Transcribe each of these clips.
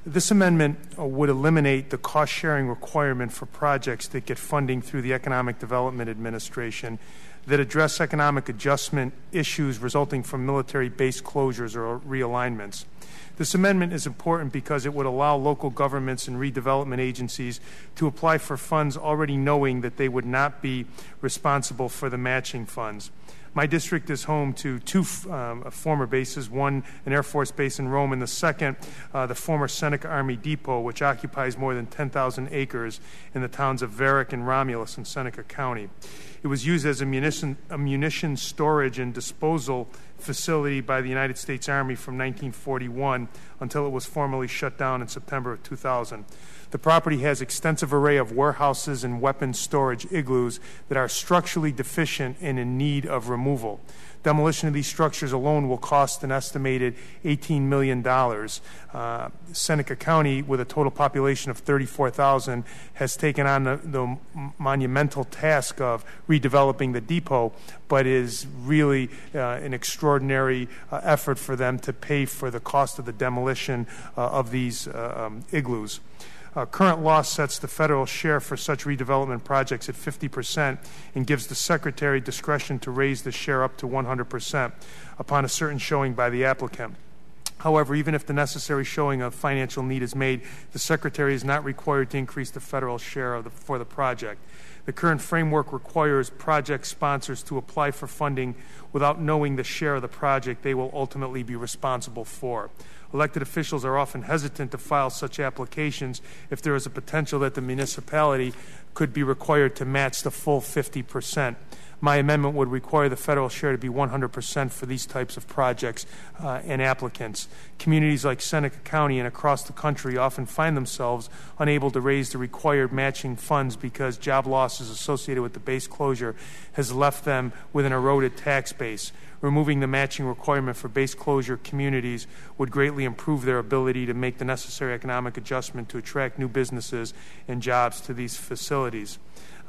This amendment would eliminate the cost-sharing requirement for projects that get funding through the Economic Development Administration that address economic adjustment issues resulting from military base closures or realignments. This amendment is important because it would allow local governments and redevelopment agencies to apply for funds already knowing that they would not be responsible for the matching funds. My district is home to two former bases, one an Air Force base in Rome, and the second, the former Seneca Army Depot, which occupies more than 10,000 acres in the towns of Varick and Romulus in Seneca County. It was used as a munition storage and disposal facility by the United States Army from 1941 until it was formally shut down in September of 2000. The property has extensive array of warehouses and weapons storage igloos that are structurally deficient and in need of removal. Demolition of these structures alone will cost an estimated $18 million. Seneca County, with a total population of 34,000, has taken on the monumental task of redeveloping the depot, but is really an extraordinary effort for them to pay for the cost of the demolition of these igloos. Current law sets the federal share for such redevelopment projects at 50% and gives the Secretary discretion to raise the share up to 100% upon a certain showing by the applicant. However, even if the necessary showing of financial need is made, the Secretary is not required to increase the federal share for the project. The current framework requires project sponsors to apply for funding without knowing the share of the project they will ultimately be responsible for. Elected officials are often hesitant to file such applications if there is a potential that the municipality could be required to match the full 50%. My amendment would require the federal share to be 100% for these types of projects and applicants. Communities like Seneca County and across the country often find themselves unable to raise the required matching funds because job losses associated with the base closure has left them with an eroded tax base. Removing the matching requirement for base closure communities would greatly improve their ability to make the necessary economic adjustment to attract new businesses and jobs to these facilities.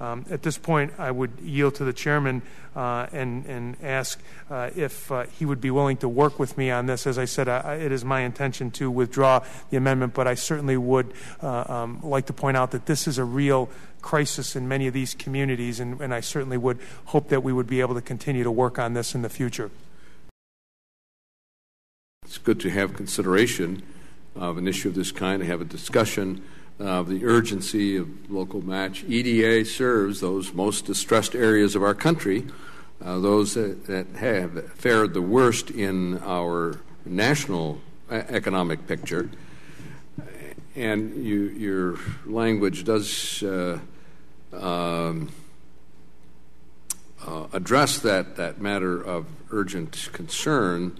At this point, I would yield to the chairman and ask if he would be willing to work with me on this. As I said, it is my intention to withdraw the amendment, but I certainly would like to point out that this is a real crisis in many of these communities, and I certainly would hope that we would be able to continue to work on this in the future. It's good to have consideration of an issue of this kind, to have a discussion of the urgency of local match. EDA serves those most distressed areas of our country, those that have fared the worst in our national economic picture. And your language does address that matter of urgent concern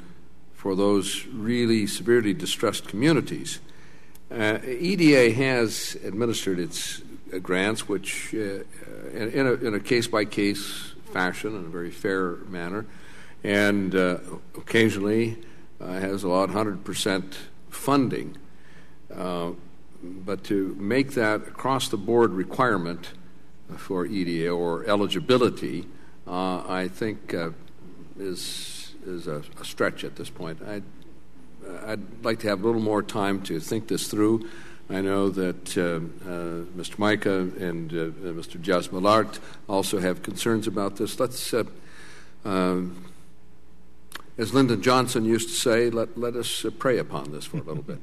for those really severely distressed communities. EDA has administered its grants, which in a case-by-case fashion, in a very fair manner, and occasionally has allowed 100% funding. But to make that across-the-board requirement for EDA or eligibility, I think is a stretch at this point. I'd like to have a little more time to think this through. I know that Mr. Micah and Mr. Jasmalart also have concerns about this. Let's, as Lyndon Johnson used to say, let us pray upon this for a little bit.